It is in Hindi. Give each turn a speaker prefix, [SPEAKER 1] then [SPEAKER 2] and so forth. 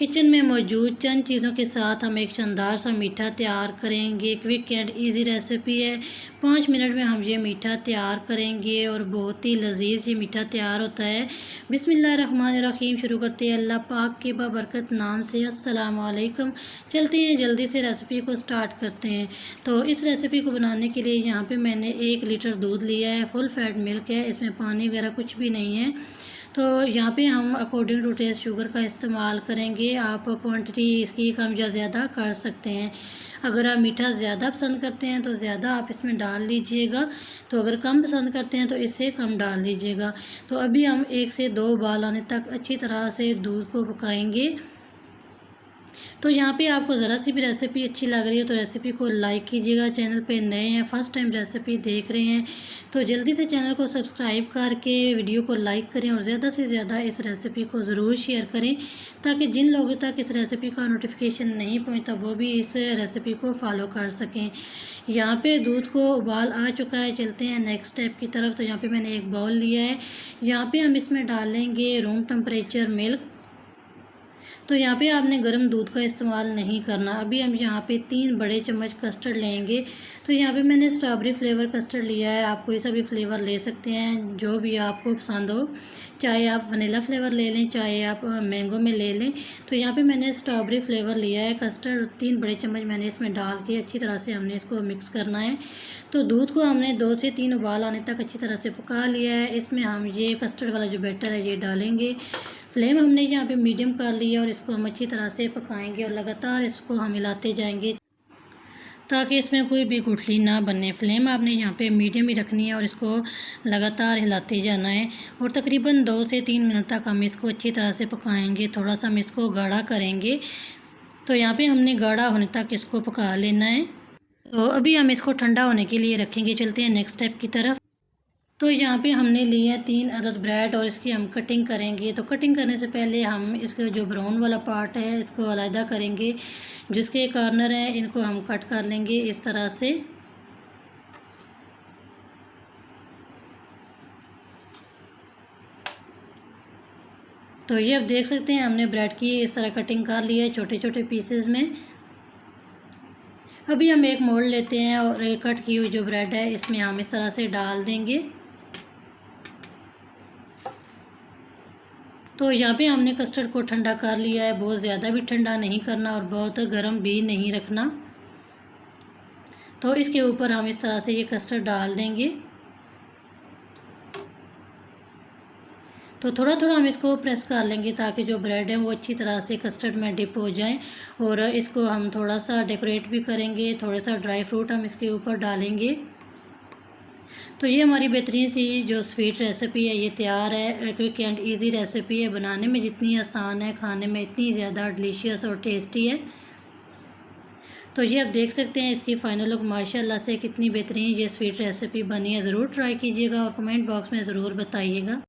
[SPEAKER 1] किचन में मौजूद चंद चीज़ों के साथ हम एक शानदार सा मीठा तैयार करेंगे। क्विक एंड इजी रेसिपी है। 5 मिनट में हम ये मीठा तैयार करेंगे और बहुत ही लजीज ये मीठा तैयार होता है। बिस्मिल्लाहिर्रहमानिर्रहीम। शुरू करते हैं अल्लाह पाक के बाबरकत नाम से। अस्सलाम वालेकुम। चलते हैं जल्दी से रेसिपी को स्टार्ट करते हैं। तो इस रेसिपी को बनाने के लिए यहाँ पे मैंने 1 लीटर दूध लिया है। फुल फैट मिल्क है, इसमें पानी वगैरह कुछ भी नहीं है। तो यहाँ पे हम अकॉर्डिंग टू टेस्ट शुगर का इस्तेमाल करेंगे। आप क्वांटिटी इसकी कम या ज़्यादा कर सकते हैं। अगर आप मीठा ज़्यादा पसंद करते हैं तो ज़्यादा आप इसमें डाल लीजिएगा, तो अगर कम पसंद करते हैं तो इससे कम डाल लीजिएगा। तो अभी हम 1 से 2 उबाल आने तक अच्छी तरह से दूध को पकाएंगे। तो यहाँ पे आपको ज़रा सी भी रेसिपी अच्छी लग रही है तो रेसिपी को लाइक कीजिएगा। चैनल पे नए हैं, फर्स्ट टाइम रेसिपी देख रहे हैं तो जल्दी से चैनल को सब्सक्राइब करके वीडियो को लाइक करें और ज़्यादा से ज़्यादा इस रेसिपी को ज़रूर शेयर करें, ताकि जिन लोगों तक इस रेसिपी का नोटिफिकेशन नहीं पहुँचता वो भी इस रेसिपी को फॉलो कर सकें। यहाँ पे दूध को उबाल आ चुका है। चलते हैं नेक्स्ट स्टेप की तरफ। तो यहाँ पे मैंने एक बाउल लिया है। यहाँ पे हम इसमें डालेंगे रूम टेम्परेचर मिल्क। तो यहाँ पे आपने गर्म दूध का इस्तेमाल नहीं करना। अभी हम यहाँ पे 3 बड़े चम्मच कस्टर्ड लेंगे। तो यहाँ पे मैंने स्ट्रॉबेरी फ्लेवर कस्टर्ड लिया है। आप कोई सा भी फ्लेवर ले सकते हैं, जो भी आपको पसंद हो। चाहे आप वनीला फ्लेवर ले लें, चाहे आप मैंगो में ले लें। तो यहाँ पे मैंने स्ट्रॉबेरी फ्लेवर लिया है। कस्टर्ड 3 बड़े चम्मच मैंने इसमें डाल के अच्छी तरह से हमने इसको मिक्स करना है। तो दूध को हमने 2 से 3 उबाल आने तक अच्छी तरह से पका लिया है। इसमें हम ये कस्टर्ड वाला जो बैटर है ये डालेंगे। फ्लेम हमने यहाँ पे मीडियम कर लिया और इसको हम अच्छी तरह से पकाएंगे और लगातार इसको हम हिलाते जाएंगे ताकि इसमें कोई भी गुठली ना बने। फ्लेम आपने यहाँ पे मीडियम ही रखनी है और इसको लगातार हिलाते जाना है और तकरीबन 2 से 3 मिनट तक हम इसको अच्छी तरह से पकाएंगे। थोड़ा सा हम इसको गाढ़ा करेंगे। तो यहाँ पे हमने गाढ़ा होने तक इसको पका लेना है। तो अभी हम इसको ठंडा होने के लिए रखेंगे। चलते हैं नेक्स्ट स्टेप की तरफ। तो यहाँ पे हमने लिए हैं 3 अदद ब्रेड और इसकी हम कटिंग करेंगे। तो कटिंग करने से पहले हम इसके जो ब्राउन वाला पार्ट है इसको अलहदा करेंगे। जिसके कॉर्नर हैं इनको हम कट कर लेंगे इस तरह से। तो ये आप देख सकते हैं हमने ब्रेड की इस तरह कटिंग कर ली है छोटे छोटे पीसेस में। अभी हम एक मोल्ड लेते हैं और कट की हुई जो ब्रेड है इसमें हम इस तरह से डाल देंगे। तो यहाँ पे हमने कस्टर्ड को ठंडा कर लिया है। बहुत ज़्यादा भी ठंडा नहीं करना और बहुत गर्म भी नहीं रखना। तो इसके ऊपर हम इस तरह से ये कस्टर्ड डाल देंगे। तो थोड़ा थोड़ा हम इसको प्रेस कर लेंगे ताकि जो ब्रेड है वो अच्छी तरह से कस्टर्ड में डिप हो जाए। और इसको हम थोड़ा सा डेकोरेट भी करेंगे। थोड़ा सा ड्राई फ्रूट हम इसके ऊपर डालेंगे। तो ये हमारी बेहतरीन सी जो स्वीट रेसिपी है ये तैयार है। क्विक एंड इजी रेसिपी है, बनाने में जितनी आसान है खाने में इतनी ज़्यादा डिलीशियस और टेस्टी है। तो ये आप देख सकते हैं इसकी फ़ाइनल लुक माशाल्लाह से कितनी बेहतरीन ये स्वीट रेसिपी बनी है। ज़रूर ट्राई कीजिएगा और कमेंट बॉक्स में ज़रूर बताइएगा।